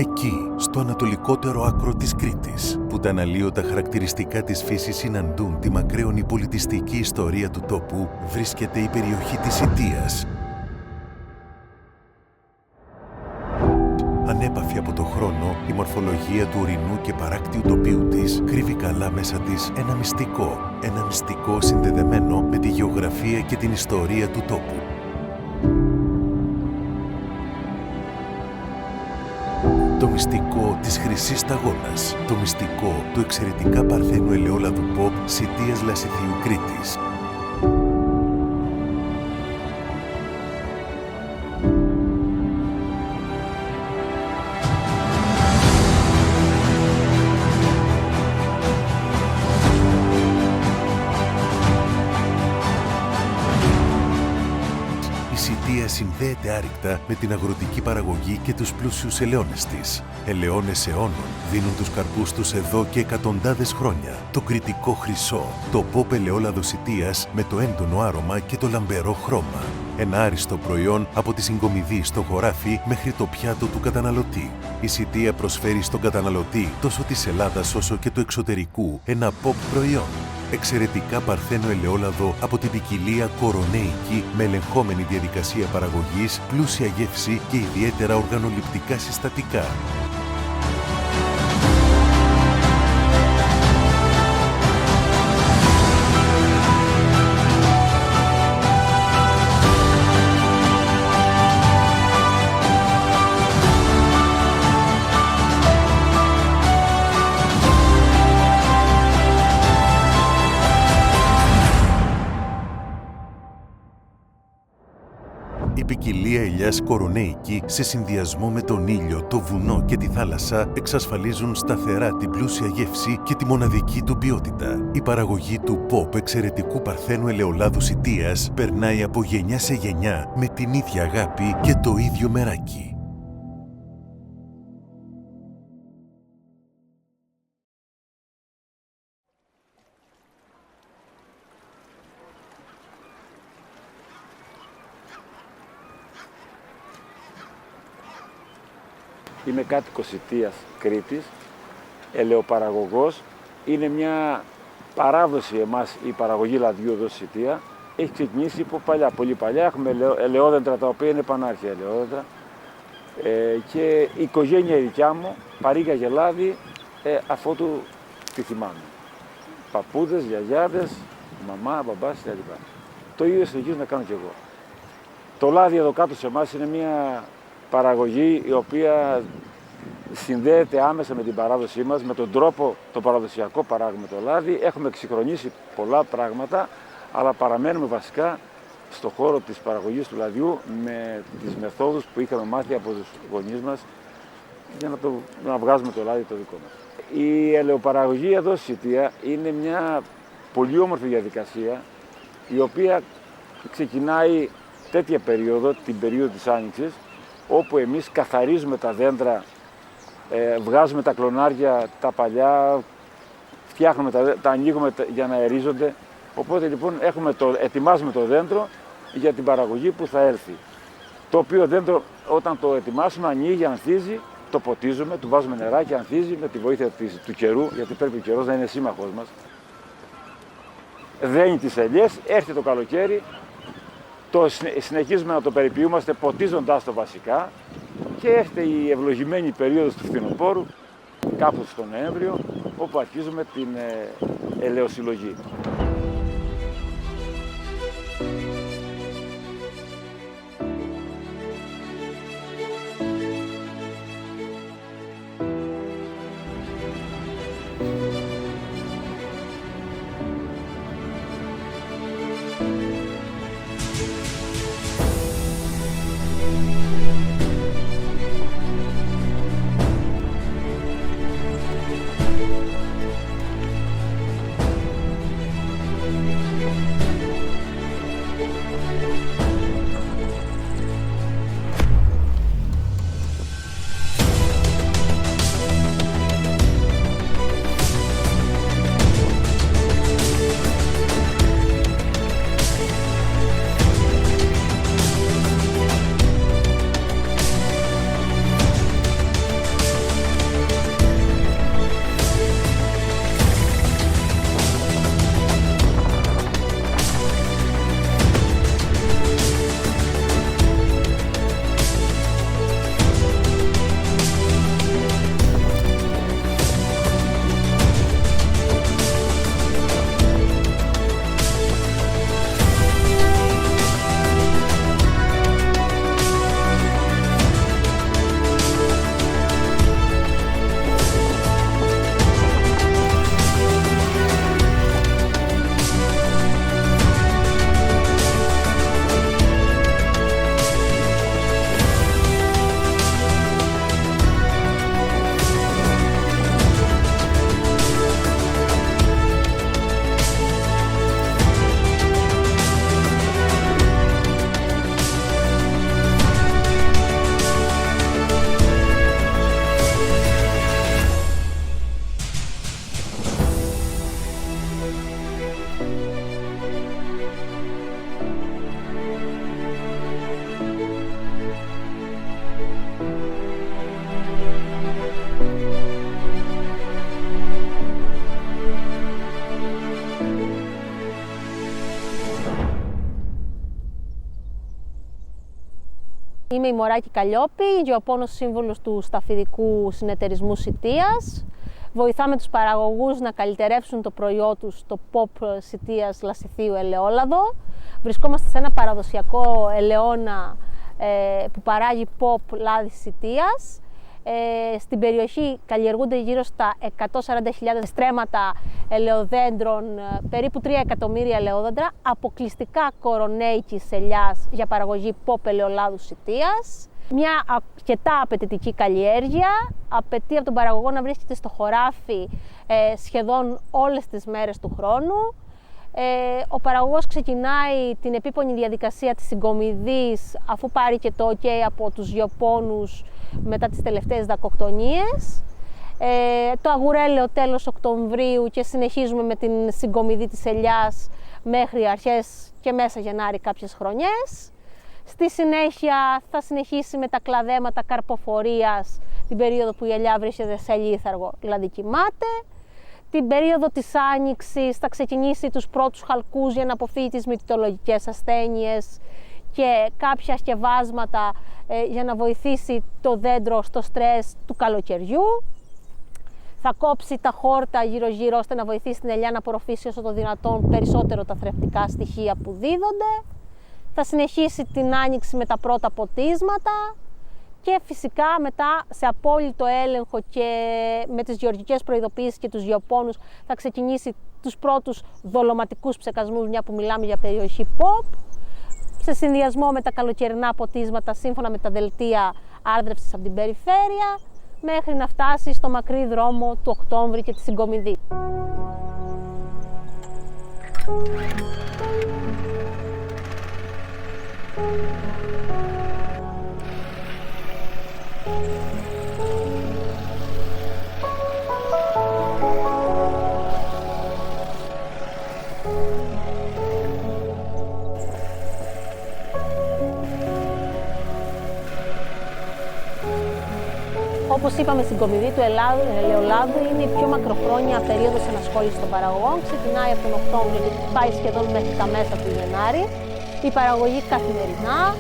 Εκεί, στο ανατολικότερο άκρο της Κρήτης, που τα αναλύωτα χαρακτηριστικά της φύσης συναντούν τη μακραίωνη πολιτιστική ιστορία του τόπου, βρίσκεται η περιοχή της Σιτίας. Ανέπαφη από το χρόνο, η μορφολογία του ορεινού και παράκτιου τοπίου της κρύβει καλά μέσα της ένα μυστικό συνδεδεμένο με τη γεωγραφία και την ιστορία του τόπου. Το μυστικό της Χρυσής Σταγόνας, το μυστικό του εξαιρετικά παρθένου ελαιόλαδου pop Σιτίας Λασιθίου Κρήτης. Η Σιτία συνδέεται άρρηκτα με την αγροτική παραγωγή και τους πλούσιους ελαιώνες της. Ελαιώνες αιώνων δίνουν τους καρπούς τους εδώ και εκατοντάδες χρόνια. Το κρητικό χρυσό, το pop ελαιόλαδο Σιτίας με το έντονο άρωμα και το λαμπερό χρώμα. Ένα άριστο προϊόν από τη συγκομιδή στο χωράφι μέχρι το πιάτο του καταναλωτή. Η Σιτία προσφέρει στον καταναλωτή τόσο της Ελλάδας όσο και του εξωτερικού ένα pop προϊόν. Εξαιρετικά παρθένο ελαιόλαδο από την ποικιλία κορονέικη με ελεγχόμενη διαδικασία παραγωγής, πλούσια γεύση και ιδιαίτερα οργανοληπτικά συστατικά. Η ποικιλία ελιάς κορονέικη σε συνδυασμό με τον ήλιο, το βουνό και τη θάλασσα εξασφαλίζουν σταθερά την πλούσια γεύση και τη μοναδική του ποιότητα. Η παραγωγή του pop εξαιρετικού παρθένου ελαιολάδου Σιτίας περνάει από γενιά σε γενιά με την ίδια αγάπη και το ίδιο μεράκι. Είμαι κάτοικος Σιτίας Κρήτης, ελαιοπαραγωγός. Είναι μια παράδοση εμάς η παραγωγή λαδιού εδώ στη Σιτία. Έχει ξεκινήσει από παλιά, πολύ παλιά. Έχουμε ελαιόδεντρα τα οποία είναι πανάρχια ελαιόδεντρα. Και η οικογένεια η δικιά μου παρήγαγε λάδι αφότου τη θυμάμαι. Παππούδες, γιαγιάδες, μαμά, μπαμπάς κλπ. Το ίδιο συνεχίζω να κάνω κι εγώ. Το λάδι εδώ κάτω σε εμάς είναι μια παραγωγή η οποία συνδέεται άμεσα με την παράδοσή μας, με τον τρόπο το παραδοσιακό παράγουμε το λάδι. Έχουμε εξυγχρονίσει πολλά πράγματα, αλλά παραμένουμε βασικά στο χώρο της παραγωγής του λαδιού με τις μεθόδους που είχαμε μάθει από τους γονείς μας για να βγάζουμε το λάδι το δικό μας. Η ελαιοπαραγωγή εδώ στη Σιτία είναι μια πολύ όμορφη διαδικασία, η οποία ξεκινάει τέτοια περίοδο, την περίοδο της Άνοιξης, όπου εμείς καθαρίζουμε τα δέντρα, βγάζουμε τα κλονάρια, τα παλιά, φτιάχνουμε τα ανοίγουμε για να αερίζονται. Οπότε λοιπόν ετοιμάζουμε το δέντρο για την παραγωγή που θα έλθει. Το οποίο δέντρο όταν το ετοιμάσουμε ανοίγει, ανθίζει, το ποτίζουμε, του βάζουμε νεράκι, ανθίζει με τη βοήθεια του καιρού, γιατί πρέπει ο καιρός να είναι σύμμαχός μας. Δένει τις ελιές, έρθει το καλοκαίρι, συνεχίζουμε να το περιποιούμαστε ποτίζοντάς το βασικά και έρχεται η ευλογημένη περίοδος του φθινοπόρου, κάπου στο Νοέμβριο, όπου αρχίζουμε την ελαιοσυλλογή. Είμαι η Μωράκη Καλλιόπη, γεωπόνος σύμβουλος του Σταφιδικού Συνεταιρισμού Σιτίας. Βοηθάμε τους παραγωγούς να καλυτερεύσουν το προϊόν τους, το POP Σιτίας Λασιθίου ελαιόλαδο. Βρισκόμαστε σε ένα παραδοσιακό ελαιόνα που παράγει POP λάδι Σιτίας. Στην περιοχή καλλιεργούνται γύρω στα 140.000 στρέμματα ελαιοδέντρων, περίπου 3 εκατομμύρια ελαιόδεντρα, αποκλειστικά κορονέικης ελιάς για παραγωγή POP ελαιολάδου Σιτίας. Μια αρκετά απαιτητική καλλιέργεια, απαιτεί από τον παραγωγό να βρίσκεται στο χωράφι σχεδόν όλες τις μέρες του χρόνου. Ο παραγωγός ξεκινάει την επίπονη διαδικασία της συγκομιδής αφού πάρει και το OK από τους γεωπόνους μετά τις τελευταίες δακοκτονίες. Το αγουρέλαιο τέλος Οκτωβρίου και συνεχίζουμε με την συγκομιδή της ελιάς μέχρι αρχές και μέσα Γενάρη κάποιες χρονιές. Στη συνέχεια θα συνεχίσει με τα κλαδέματα καρποφορίας την περίοδο που η ελιά βρίσκεται σε λίθαργο, δηλαδή κοιμάται. Την περίοδο της άνοιξης θα ξεκινήσει τους πρώτους χαλκούς για να αποφύγει τις μυτολογικές ασθένειες και κάποια σκευάσματα για να βοηθήσει το δέντρο στο στρες του καλοκαιριού. Θα κόψει τα χόρτα γύρω-γύρω ώστε να βοηθήσει την ελιά να απορροφήσει όσο το δυνατόν περισσότερο τα θρεπτικά στοιχεία που δίδονται. Θα συνεχίσει την άνοιξη με τα πρώτα ποτίσματα και φυσικά μετά σε απόλυτο έλεγχο και με τις γεωργικές προειδοποιήσεις και τους γεωπόνους θα ξεκινήσει τους πρώτους δολωματικούς ψεκασμούς, μια που μιλάμε για περιοχή POP, σε συνδυασμό με τα καλοκαιρινά ποτίσματα σύμφωνα με τα δελτία άρδρευσης από την περιφέρεια, μέχρι να φτάσει στο μακρύ δρόμο του Οκτώβρη και τη συγκομιδή. Όπως είπαμε, η συγκομιδή του ελαιολάδου είναι η πιο μακροχρόνια περίοδος ενασχόλησης των παραγωγών. Ξεκινάει από τον Οκτώβριο και πάει σχεδόν μέχρι τα μέσα του Γενάρη. Η παραγωγή καθημερινά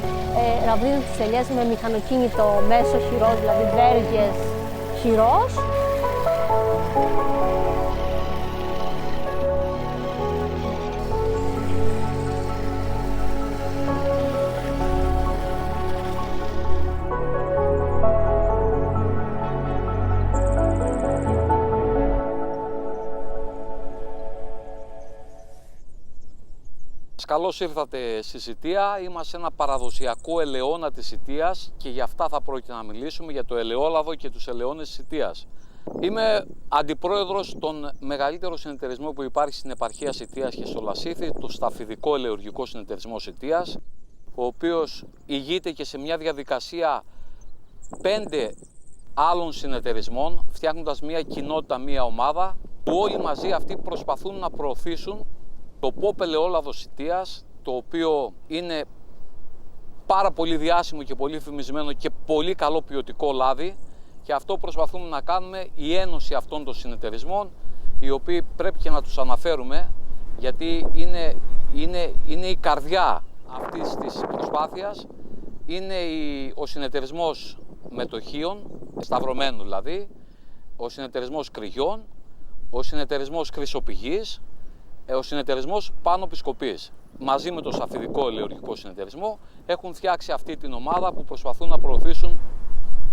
ραβδίζουν τις ελιές με μηχανοκίνητο μέσο χειρός, δηλαδή βέργες χειρός. Καλώς ήρθατε στη Σιτία. Είμαστε σε ένα παραδοσιακό ελαιόνα της Σιτίας και για αυτά θα πρόκειται να μιλήσουμε, για το ελαιόλαδο και τους ελαιώνες της Σιτίας. Είμαι αντιπρόεδρος των μεγαλύτερων συνεταιρισμών που υπάρχει στην επαρχία Σιτίας και στο Λασίθι, το Σταφιδικό Ελαιουργικό Συνεταιρισμό Σιτίας, ο οποίος ηγείται και σε μια διαδικασία 5 άλλων συνεταιρισμών, φτιάχνοντας μια κοινότητα, μια ομάδα, που όλοι μαζί αυτοί προσπαθούν να προωθήσουν το POP ελαιόλαδο Σιτίας, το οποίο είναι πάρα πολύ διάσημο και πολύ φημισμένο και πολύ καλό ποιοτικό λάδι, και αυτό προσπαθούμε να κάνουμε, η ένωση αυτών των συνεταιρισμών, οι οποίοι πρέπει και να τους αναφέρουμε γιατί είναι η καρδιά αυτής της προσπάθειας. Είναι ο συνεταιρισμός μετοχίων, σταυρωμένου δηλαδή, ο συνεταιρισμός κρυγιών, ο συνεταιρισμός χρυσοπηγής, ο συνεταιρισμός Πάνο Πισκοπής. Μαζί με το Σταφιδικό Ελαιουργικό Συνεταιρισμό έχουν φτιάξει αυτή την ομάδα που προσπαθούν να προωθήσουν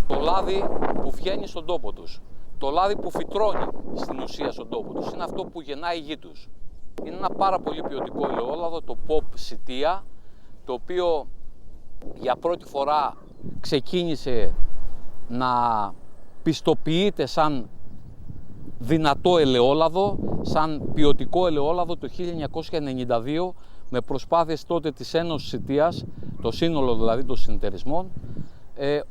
το λάδι που βγαίνει στον τόπο τους. Το λάδι που φυτρώνει στην ουσία στον τόπο τους. Είναι αυτό που γεννάει η γη τους. Είναι ένα πάρα πολύ ποιοτικό ελαιόλαδο, το POP Σιτία, το οποίο για πρώτη φορά ξεκίνησε να πιστοποιείται σαν δυνατό ελαιόλαδο, σαν ποιοτικό ελαιόλαδο το 1992, με προσπάθειες τότε της Ένωσης Σιτίας, το σύνολο δηλαδή των συνεταιρισμών,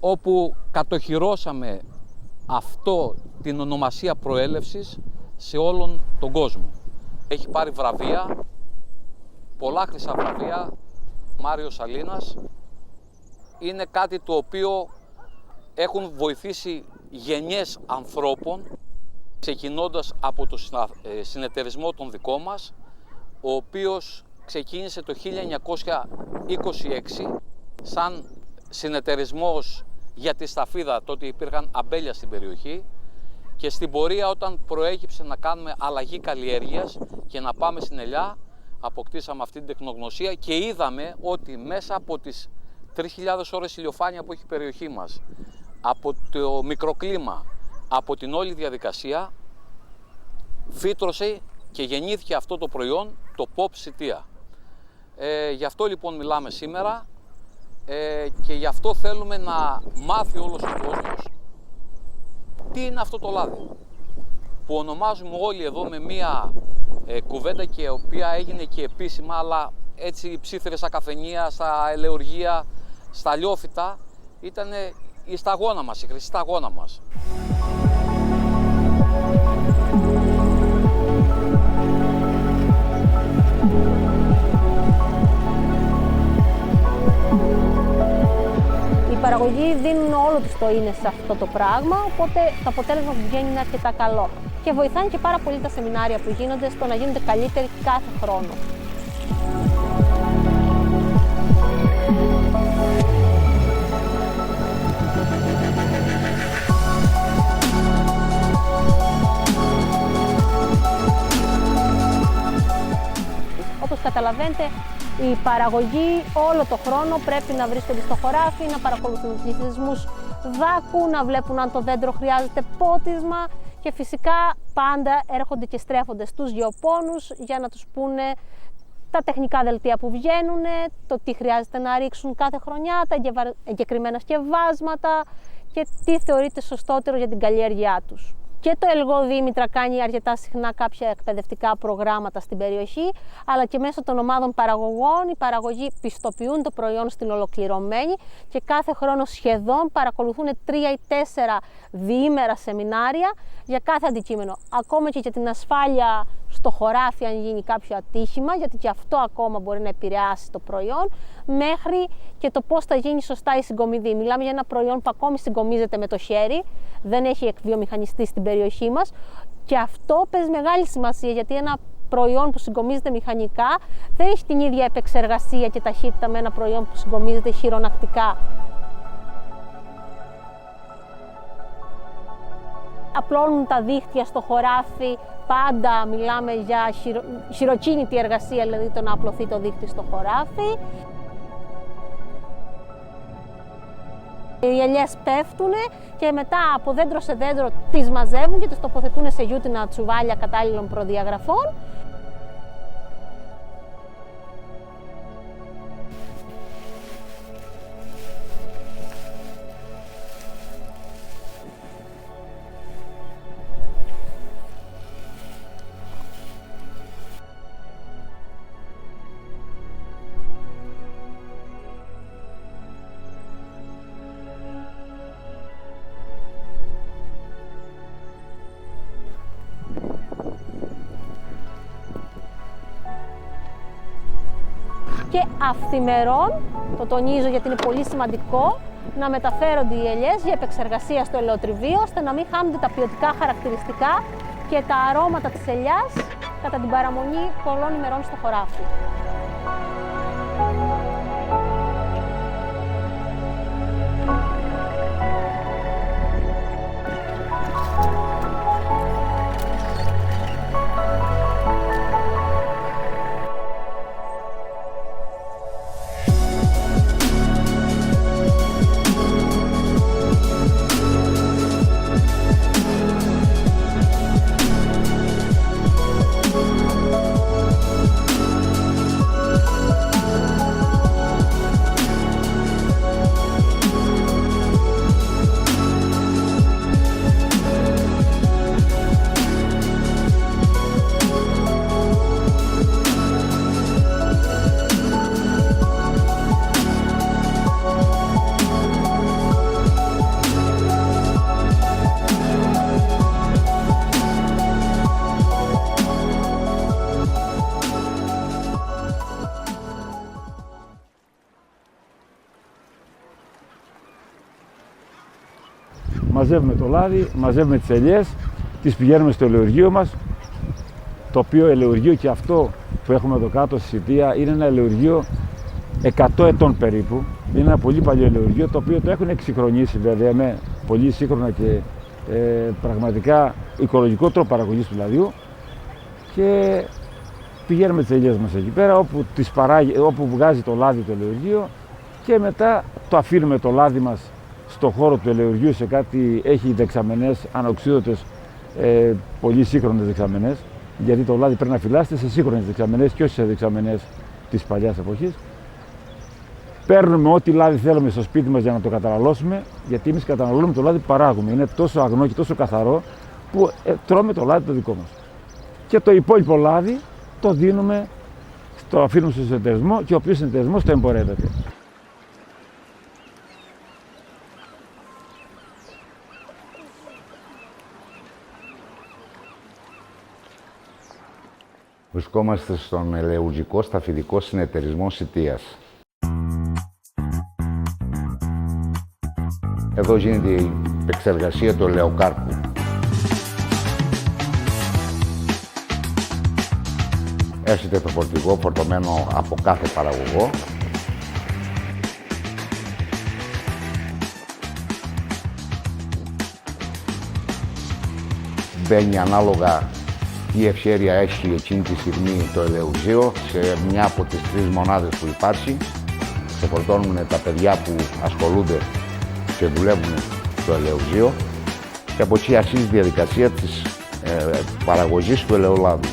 όπου κατοχυρώσαμε αυτό την ονομασία προέλευσης σε όλον τον κόσμο. Έχει πάρει βραβεία, πολλά χρυσά βραβεία, Μάριος Σαλίνας. Είναι κάτι το οποίο έχουν βοηθήσει γενιές ανθρώπων, ξεκινώντας από το συνεταιρισμό τον δικό μας, ο οποίος ξεκίνησε το 1926 σαν συνεταιρισμός για τη σταφίδα, τότε υπήρχαν αμπέλια στην περιοχή, και στην πορεία όταν προέκυψε να κάνουμε αλλαγή καλλιέργειας και να πάμε στην ελιά, αποκτήσαμε αυτή την τεχνογνωσία και είδαμε ότι μέσα από τις 3.000 ώρες ηλιοφάνεια που έχει η περιοχή μας, από το μικροκλίμα, από την όλη διαδικασία, φύτρωσε και γεννήθηκε αυτό το προϊόν, το POP Σιτία. Γι' αυτό λοιπόν μιλάμε σήμερα και γι' αυτό θέλουμε να μάθει όλος ο κόσμος τι είναι αυτό το λάδι, που ονομάζουμε όλοι εδώ με μία κουβέντα και η οποία έγινε και επίσημα, αλλά έτσι ψήθυρες στα καφενεία, στα ελαιοργεία, στα λιόφυτα, ήταν η σταγόνα μας, η χρυσή σταγόνα μας. Οι παραγωγοί δίνουν όλο τους το είναι σε αυτό το πράγμα, οπότε το αποτέλεσμα που βγαίνει είναι αρκετά καλό. Και βοηθάνε και πάρα πολύ τα σεμινάρια που γίνονται στο να γίνονται καλύτεροι κάθε χρόνο. Όπως καταλαβαίνετε, οι παραγωγοί όλο το χρόνο πρέπει να βρίσκονται στο χωράφι, να παρακολουθούν τους πληθυσμούς δάκου, να βλέπουν αν το δέντρο χρειάζεται πότισμα και φυσικά πάντα έρχονται και στρέφονται στους γεωπόνους για να τους πούνε τα τεχνικά δελτία που βγαίνουν, το τι χρειάζεται να ρίξουν κάθε χρονιά, τα εγκεκριμένα σκευάσματα και τι θεωρείται σωστότερο για την καλλιέργειά τους. Και το ΕΛΓΟ Δήμητρα κάνει αρκετά συχνά κάποια εκπαιδευτικά προγράμματα στην περιοχή, αλλά και μέσω των ομάδων παραγωγών οι παραγωγοί πιστοποιούν το προϊόν στην ολοκληρωμένη και κάθε χρόνο σχεδόν παρακολουθούν 3 ή 4 διήμερα σεμινάρια για κάθε αντικείμενο. Ακόμα και για την ασφάλεια στο χωράφι αν γίνει κάποιο ατύχημα, γιατί και αυτό ακόμα μπορεί να επηρεάσει το προϊόν, μέχρι και το πώς θα γίνει σωστά η συγκομιδή. Μιλάμε για ένα προϊόν που ακόμη συγκομίζεται με το χέρι, δεν έχει εκβιομηχανιστεί στην περιοχή μας και αυτό παίζει μεγάλη σημασία, γιατί ένα προϊόν που συγκομίζεται μηχανικά δεν έχει την ίδια επεξεργασία και ταχύτητα με ένα προϊόν που συγκομίζεται χειρονακτικά. Απλώνουν τα δίχτυα στο χωράφι, πάντα μιλάμε για χειροκίνητη εργασία, δηλαδή το να απλωθεί το δίχτυ στο χωράφι. Οι ελιές πέφτουν και μετά από δέντρο σε δέντρο τις μαζεύουν και τις τοποθετούν σε γιούτινα τσουβάλια κατάλληλων προδιαγραφών. Και αυθημερών, το τονίζω γιατί είναι πολύ σημαντικό, να μεταφέρονται οι ελιές για επεξεργασία στο ελαιοτριβείο, ώστε να μην χάνονται τα ποιοτικά χαρακτηριστικά και τα αρώματα της ελιάς κατά την παραμονή πολλών ημερών στο χωράφι. Μαζεύουμε το λάδι, μαζεύουμε τις ελιές, τις πηγαίνουμε στο ελαιοργείο μας, το οποίο ελαιοργείο και αυτό που έχουμε εδώ κάτω στη Σιτία είναι ένα ελαιοργείο 100 ετών περίπου, Είναι ένα πολύ παλιό ελαιουργείο, το οποίο το έχουν εξυγχρονίσει βέβαια με πολύ σύγχρονα και πραγματικά οικολογικό τρόπο παραγωγής του λαδιού, και πηγαίνουμε τις ελιές μας εκεί πέρα όπου βγάζει το λάδι το ελαιουργείο, και μετά το αφήνουμε το λάδι μας στο χώρο του ελαιουργείου σε κάτι, έχει δεξαμενές ανοξίδωτες, πολύ σύγχρονες δεξαμενές, γιατί το λάδι πρέπει να φυλάσσεται σε σύγχρονες δεξαμενές και όχι σε δεξαμενές της παλιάς εποχής. Παίρνουμε ό,τι λάδι θέλουμε στο σπίτι μας για να το καταναλώσουμε, γιατί εμείς καταναλώνουμε το λάδι που παράγουμε. Είναι τόσο αγνό και τόσο καθαρό που τρώμε το λάδι το δικό μας. Και το υπόλοιπο λάδι το δίνουμε, το αφήνουμε στο συνεταιρισμό, και ο οποίος συνεταιρισμός το εμπορεύεται. Βρισκόμαστε στον ελαιουργικό σταφυδικό συνεταιρισμό Σιτίας. Εδώ γίνεται η επεξεργασία του ελαιοκάρπου. Έρχεται το φορτηγό φορτωμένο από κάθε παραγωγό. Μπαίνει ανάλογα τι ευχέρεια έχει εκείνη τη στιγμή το ελαιουργείο σε μια από τις 3 μονάδες που υπάρχει. Σε φορτώνουν τα παιδιά που ασχολούνται και δουλεύουν στο ελαιουργείο, και από εκεί αρχίζει η διαδικασία της παραγωγής του ελαιολάδου.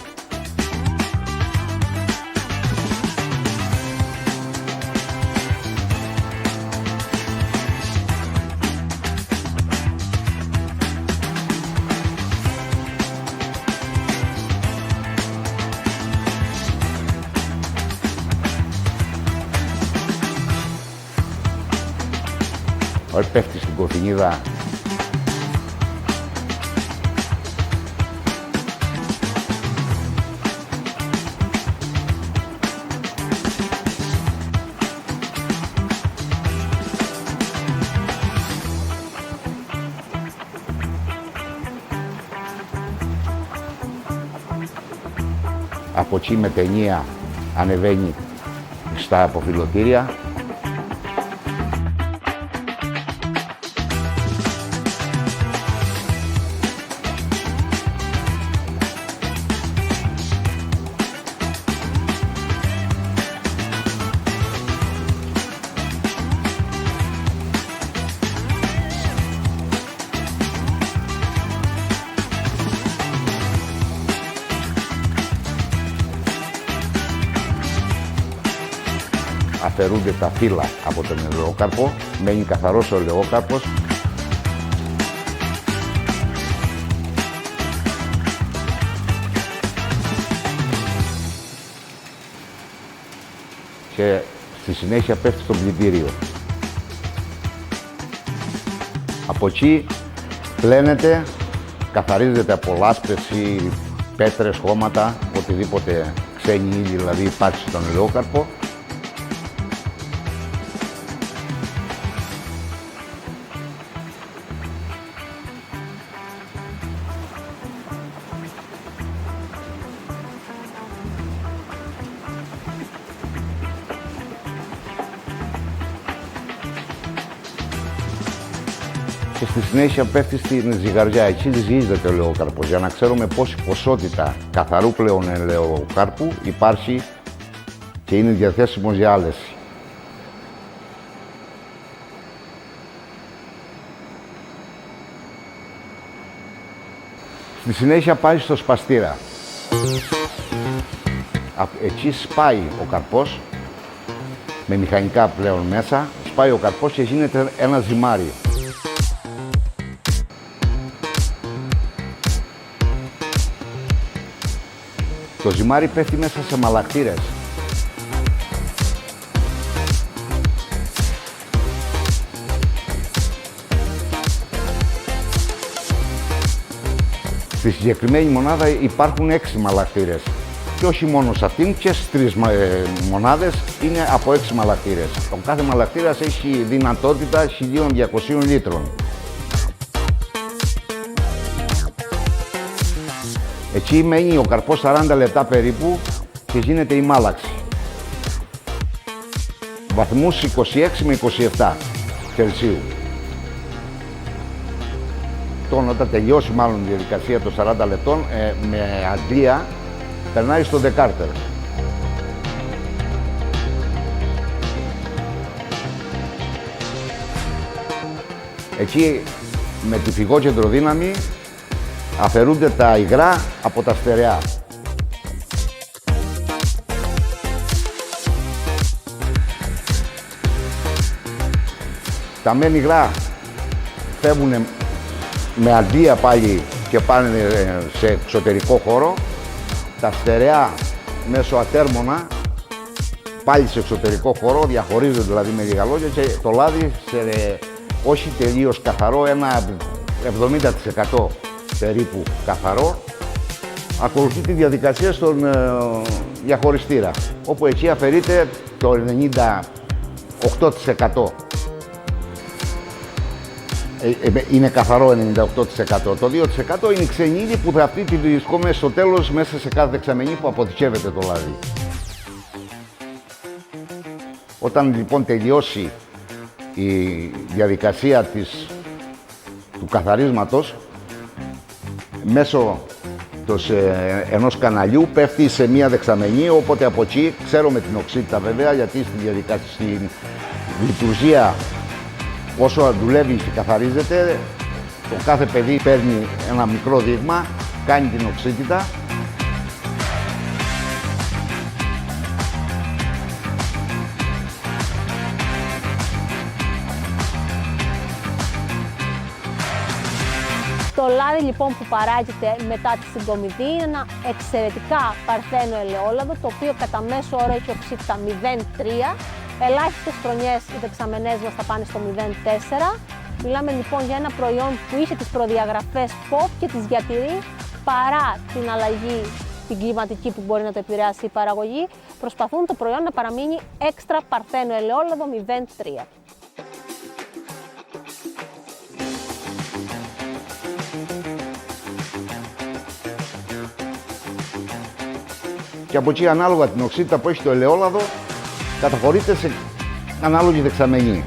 Όταν πέφτει στην κοφινίδα, από εκεί με ταινία ανεβαίνει στα αποφυλωτήρια. Αφαιρούνται τα φύλλα από τον ελαιόκαρπο, μένει καθαρός ο ελαιόκαρπος. Και στη συνέχεια πέφτει στο πλυντήριο. Από εκεί πλένεται, καθαρίζεται από λάσπες ή πέτρες, χώματα, οτιδήποτε ξένη ύλη δηλαδή υπάρχει στον ελαιόκαρπο. Και στη συνέχεια πέφτει στην ζυγαριά. Εκεί ζυγίζεται ο ελαιόκαρπος για να ξέρουμε πόση ποσότητα καθαρού πλέον ελαιοκάρπου υπάρχει και είναι διαθέσιμος για άλεση. Στη συνέχεια πάει στο σπαστήρα. Εκεί σπάει ο καρπός με μηχανικά πλέον μέσα. Σπάει ο καρπός και γίνεται ένα ζυμάρι. Το ζυμάρι πέφτει μέσα σε μαλακτήρες. Στη συγκεκριμένη μονάδα υπάρχουν 6 μαλακτήρες. Και όχι μόνο σε αυτήν, και στις 3 μονάδες είναι από 6 μαλακτήρες. Ο κάθε μαλακτήρας έχει δυνατότητα 1200 λίτρων. Εκεί μένει ο καρπός 40 λεπτά περίπου και γίνεται η μάλαξη. βαθμούς 26 με 27 Κελσίου. Όταν τελειώσει μάλλον η διαδικασία των 40 λεπτών, με αντλία περνάει στο δεκάρτερ. Εκεί με τη φυγόκεντρο δύναμη αφαιρούνται τα υγρά από τα στερεά. Τα μεν υγρά φεύγουν με αντλία πάλι και πάνε σε εξωτερικό χώρο. Τα στερεά μέσω ατέρμονα πάλι σε εξωτερικό χώρο, διαχωρίζονται δηλαδή με λίγα λόγια, και το λάδι σε όχι τελείως καθαρό, ένα 70% περίπου καθαρό, ακολουθεί τη διαδικασία στον διαχωριστήρα, όπου εκεί αφαιρείται το 98%. Είναι καθαρό 98%. Το 2% είναι η ξενίδη που αυτή τη βρισκόμαστε στο τέλος μέσα σε κάθε δεξαμενή που αποθηκεύεται το λάδι. Όταν λοιπόν τελειώσει η διαδικασία του καθαρίσματος, μέσω ενός καναλιού πέφτει σε μία δεξαμενή, οπότε από εκεί ξέρουμε την οξύτητα βέβαια, γιατί στην λειτουργία όσο δουλεύει και καθαρίζεται, το κάθε παιδί παίρνει ένα μικρό δείγμα, κάνει την οξύτητα. Το λάδι λοιπόν που παράγεται μετά τη συγκομιδή είναι ένα εξαιρετικά παρθένο ελαιόλαδο, το οποίο κατά μέσο όρο έχει οξύτητα 0,3. Ελάχιστες χρονιές οι δεξαμενές μας θα πάνε στο 0,4. Μιλάμε λοιπόν για ένα προϊόν που είχε τις προδιαγραφές POP και τις διατηρεί παρά την αλλαγή την κλιματική που μπορεί να το επηρεάσει η παραγωγή. Προσπαθούν το προϊόν να παραμείνει έξτρα παρθένο ελαιόλαδο 0,3. Και από εκεί ανάλογα την οξύτητα που έχει το ελαιόλαδο καταχωρείται σε ανάλογη δεξαμενή.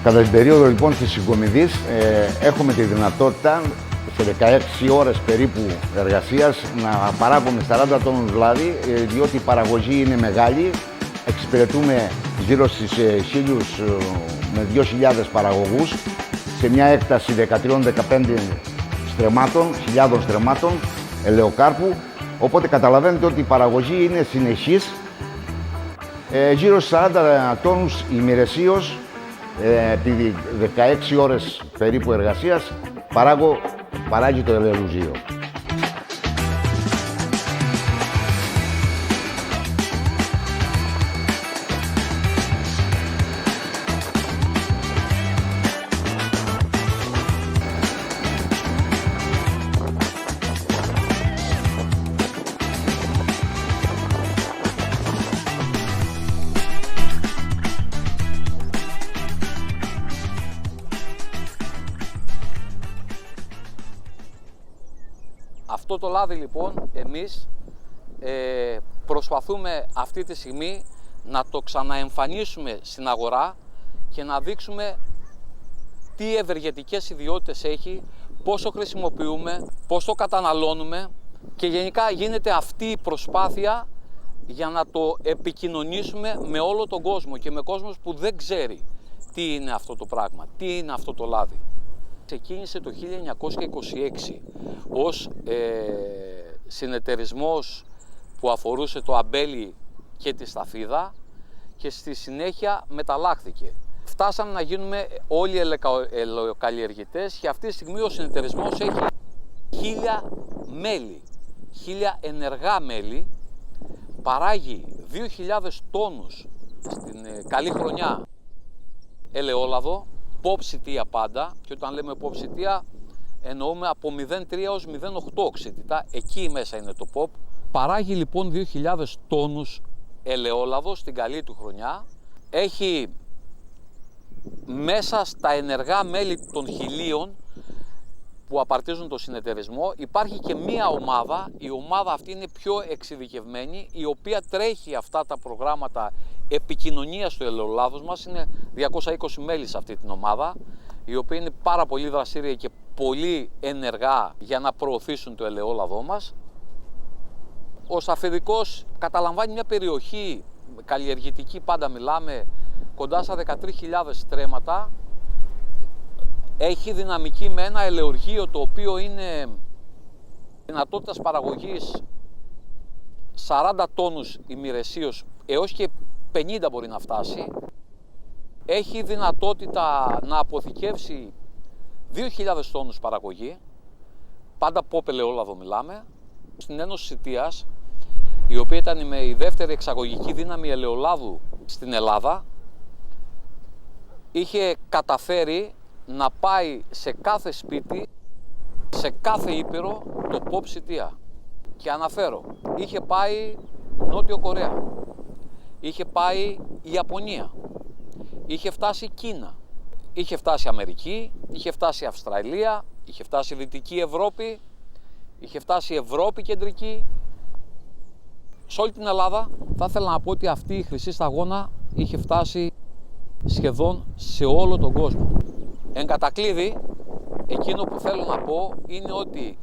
Κατά την περίοδο λοιπόν της συγκομιδής έχουμε τη δυνατότητα σε 16 ώρες περίπου εργασίας να παράγουμε 40 τόνους λάδι, διότι η παραγωγή είναι μεγάλη. Εξυπηρετούμε γύρω στις 1.000 με 2.000 παραγωγούς σε μια έκταση 13-15 χιλιάδων στρεμμάτων ελαιοκάρπου. Οπότε καταλαβαίνετε ότι η παραγωγή είναι συνεχής Γύρω στους 40 τόνους ημερησίως, επί 16 ώρες περίπου εργασίας, παράγει το ελαιολούζιο. Αυτό το λάδι λοιπόν εμείς προσπαθούμε αυτή τη στιγμή να το ξαναεμφανίσουμε στην αγορά και να δείξουμε τι ευεργετικές ιδιότητες έχει, πώς το χρησιμοποιούμε, πώς το καταναλώνουμε και γενικά γίνεται αυτή η προσπάθεια για να το επικοινωνήσουμε με όλο τον κόσμο και με κόσμος που δεν ξέρει τι είναι αυτό το πράγμα, τι είναι αυτό το λάδι. Ξεκίνησε το 1926 ως συνεταιρισμός που αφορούσε το αμπέλι και τη σταφίδα και στη συνέχεια μεταλλάχθηκε. Φτάσαμε να γίνουμε όλοι ελαιοκαλλιεργητές και αυτή τη στιγμή ο συνεταιρισμός έχει 1000 μέλη, 1000 ενεργά μέλη, παράγει 2.000 τόνους στην καλή χρονιά ελαιόλαδο, pop σιτία πάντα, και όταν λέμε pop σιτία εννοούμε από 0,3 έως 0,8 οξύτητα, εκεί μέσα είναι το pop. Παράγει λοιπόν 2.000 τόνους ελαιόλαδο στην καλή του χρονιά, έχει μέσα στα ενεργά μέλη των 1.000 που απαρτίζουν το συνεταιρισμό υπάρχει και μία ομάδα, η ομάδα αυτή είναι πιο εξειδικευμένη, η οποία τρέχει αυτά τα προγράμματα επικοινωνίας του ελαιολάδους μας. Είναι 220 μέλη σε αυτή την ομάδα, οι οποίοι είναι πάρα πολύ δραστήρια και πολύ ενεργά για να προωθήσουν το ελαιόλαδό μας. Ο Σταφιδικός καταλαμβάνει μια περιοχή καλλιεργητική, πάντα μιλάμε, κοντά στα 13.000 στρέμματα. Έχει δυναμική με ένα ελαιοργείο το οποίο είναι δυνατότητας παραγωγής 40 τόνους ημερησίως έως και 50 μπορεί να φτάσει. Έχει δυνατότητα να αποθηκεύσει 2.000 τόνους παραγωγή, πάντα pop ελαιόλαδο μιλάμε. Στην Ένωση Σιτίας, η οποία ήταν η δεύτερη εξαγωγική δύναμη ελαιολάδου στην Ελλάδα, είχε καταφέρει να πάει σε κάθε σπίτι, σε κάθε ήπειρο το pop σιτία. Και αναφέρω, είχε πάει Νότιο Κορέα, είχε πάει η Ιαπωνία, είχε φτάσει Κίνα, είχε φτάσει Αμερική, είχε φτάσει Αυστραλία, είχε φτάσει Δυτική Ευρώπη, είχε φτάσει Ευρώπη κεντρική. Σε όλη την Ελλάδα θα ήθελα να πω ότι αυτή η χρυσή σταγόνα είχε φτάσει σχεδόν σε όλο τον κόσμο. Εν κατακλείδη, εκείνο που θέλω να πω είναι ότι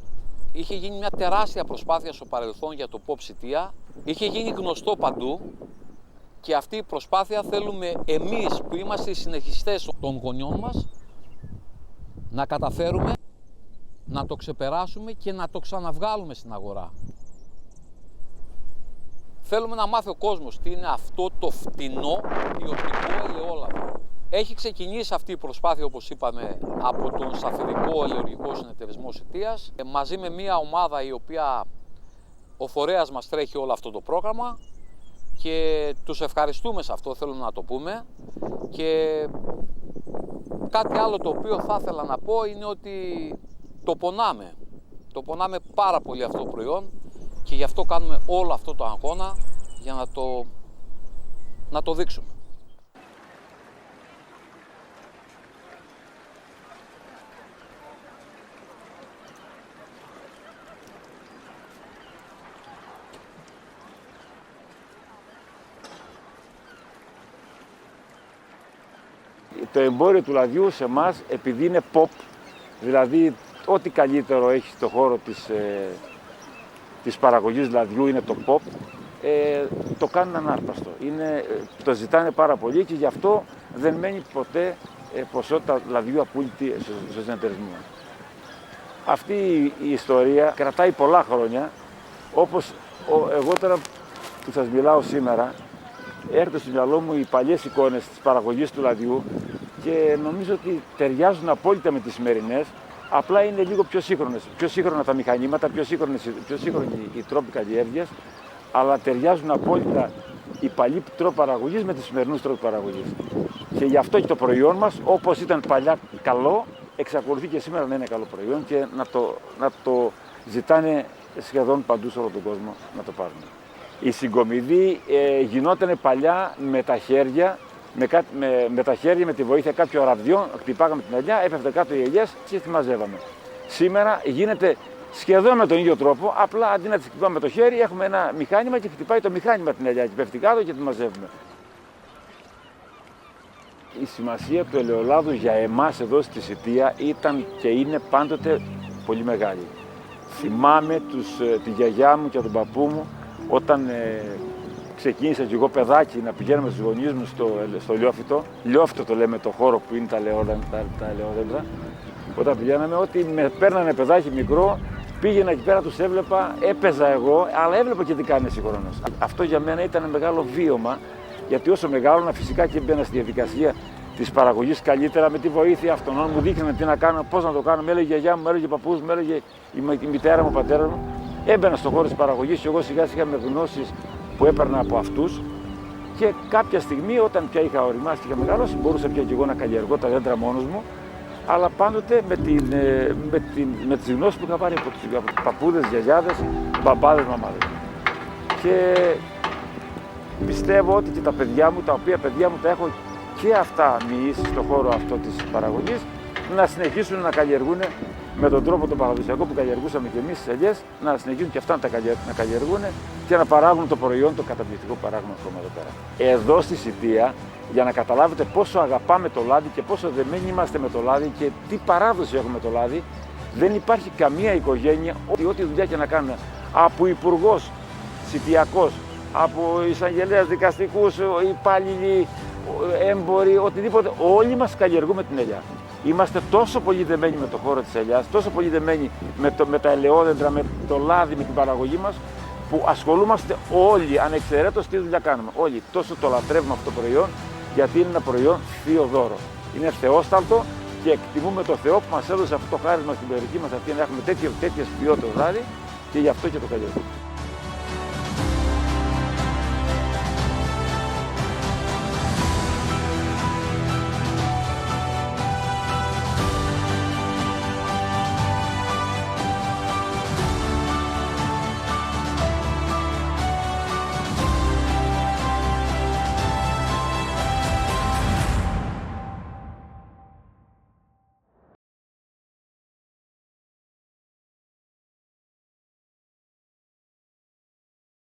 είχε γίνει μια τεράστια προσπάθεια στο παρελθόν για το pop σιτία, είχε γίνει γνωστό παντού και αυτή η προσπάθεια θέλουμε εμείς που είμαστε οι συνεχιστές των γονιών μας να καταφέρουμε να το ξεπεράσουμε και να το ξαναβγάλουμε στην αγορά. Θέλουμε να μάθει ο κόσμος τι είναι αυτό το φτηνό ποιοτικό ελαιόλαδο. Έχει ξεκινήσει αυτή η προσπάθεια, όπως είπαμε, από τον Σταφιδικό Ελαιοργικό Συνεταιρισμό Σιτίας, μαζί με μια ομάδα η οποία ο φορέας μας τρέχει όλο αυτό το πρόγραμμα και τους ευχαριστούμε σε αυτό, θέλουμε να το πούμε. Και κάτι άλλο το οποίο θα ήθελα να πω είναι ότι το πονάμε πάρα πολύ αυτό το προϊόν και γι' αυτό κάνουμε όλο αυτό το αγώνα για να το δείξουμε. Το εμπόριο του λαδιού σε εμάς, επειδή είναι pop, δηλαδή ό,τι καλύτερο έχει στο χώρο της παραγωγής λαδιού είναι το pop, το κάνουν ανάρπαστο. Το ζητάνε πάρα πολύ και γι' αυτό δεν μένει ποτέ ποσότητα λαδιού απόλυτη στο συνεταιρισμό. Αυτή η ιστορία κρατάει πολλά χρόνια, όπως εγώ τώρα που σας μιλάω σήμερα, έρχονται στο μυαλό μου οι παλιές εικόνες της παραγωγής του λαδιού και νομίζω ότι ταιριάζουν απόλυτα με τις σημερινές, απλά είναι λίγο πιο σύγχρονες. Πιο σύγχρονα τα μηχανήματα, πιο σύγχρονοι οι τρόποι καλλιέργειας, αλλά ταιριάζουν απόλυτα οι παλιοί τρόποι παραγωγής με τους σημερινούς τρόπους παραγωγής. Και γι' αυτό και το προϊόν μας, όπως ήταν παλιά καλό, εξακολουθεί και σήμερα να είναι καλό προϊόν και να το ζητάνε σχεδόν παντού σε όλο τον κόσμο να το πάρουν. Η συγκομιδή γινόταν παλιά με τα χέρια, με τη βοήθεια κάποιων ραβδιών, χτυπάγαμε την ελιά, έπεφτε κάτω οι ελιές και τη μαζεύαμε. Σήμερα γίνεται σχεδόν με τον ίδιο τρόπο, απλά αντί να τη χτυπάμε με το χέρι, έχουμε ένα μηχάνημα και χτυπάει το μηχάνημα την ελιά και πέφτει κάτω και τη μαζεύουμε. Η σημασία του ελαιολάδου για εμάς εδώ στη Σιτία ήταν και είναι πάντοτε πολύ μεγάλη. Θυμάμαι τη γιαγιά μου και τον παππού μου όταν ξεκίνησα και εγώ παιδάκι να πηγαίνουμε στους γονείς μου στο Λιόφυτο. Λιόφυτο το λέμε το χώρο που είναι τα ελαιόδεντρα. Όταν πηγαίναμε, ότι με παίρνανε παιδάκι μικρό, πήγαινα εκεί πέρα, τους έβλεπα, έπαιζα εγώ, αλλά έβλεπα και τι κάνει συγχρόνως. Αυτό για μένα ήταν μεγάλο βίωμα, γιατί όσο μεγάλωνα φυσικά και μπαίνα στη διαδικασία της παραγωγής καλύτερα με τη βοήθεια αυτών. Μου δείχνανε τι να κάνω, πώς να το κάνω. Με έλεγε η γιαγιά μου, με έλεγε ο παππούς μου, με έλεγε η μητέρα μου, ο πατέρα μου. Έμπαινα στον χώρο της παραγωγής και εγώ σιγά σιγά με γνώσεις που έπαιρνα από αυτούς. Και κάποια στιγμή, όταν πια είχα οριμάσει και είχα μεγαλώσει, μπορούσα πια και εγώ να καλλιεργώ τα δέντρα μόνος μου. Αλλά πάντοτε με τις γνώσεις που είχα πάρει από τους παππούδες, γιαγιάδες, μπαμπάδες, μαμάδες. Και πιστεύω ότι και τα παιδιά μου, τα οποία παιδιά μου τα έχω και αυτά μοιήσει στον χώρο αυτό της παραγωγής, να συνεχίσουν να καλλιεργούν με τον τρόπο τον παραδοσιακό που καλλιεργούσαμε και εμείς στις ελιές, να συνεχίσουν και αυτά να καλλιεργούν και να παράγουν το προϊόν, το καταπληκτικό παράγουμε ακόμα εδώ πέρα. Εδώ στη Σιτία, για να καταλάβετε πόσο αγαπάμε το λάδι και πόσο δεμένοι είμαστε με το λάδι και τι παράδοση έχουμε με το λάδι, δεν υπάρχει καμία οικογένεια, ό,τι δουλειά και να κάνουν, από υπουργός, σιτιακός, από εισαγγελέας, δικαστικούς, υπάλληλοι, έμποροι, οτιδήποτε, όλοι μας καλλιεργούμε την ελιά. Είμαστε τόσο πολύ δεμένοι με το χώρο της ελιάς, τόσο πολύ δεμένοι με τα ελαιόδεντρα, με το λάδι, με την παραγωγή μας, που ασχολούμαστε όλοι, ανεξαιρέτως τι δουλειά κάνουμε. Όλοι τόσο το λατρεύουμε αυτό το προϊόν, γιατί είναι ένα προϊόν θείο δώρο. Είναι θεόσταλτο και εκτιμούμε το Θεό που μας έδωσε αυτό το χάρισμα στην περιοχή μας αυτή, να έχουμε τέτοιες ποιότητες λάδι και γι' αυτό και το καλλιεργούμε.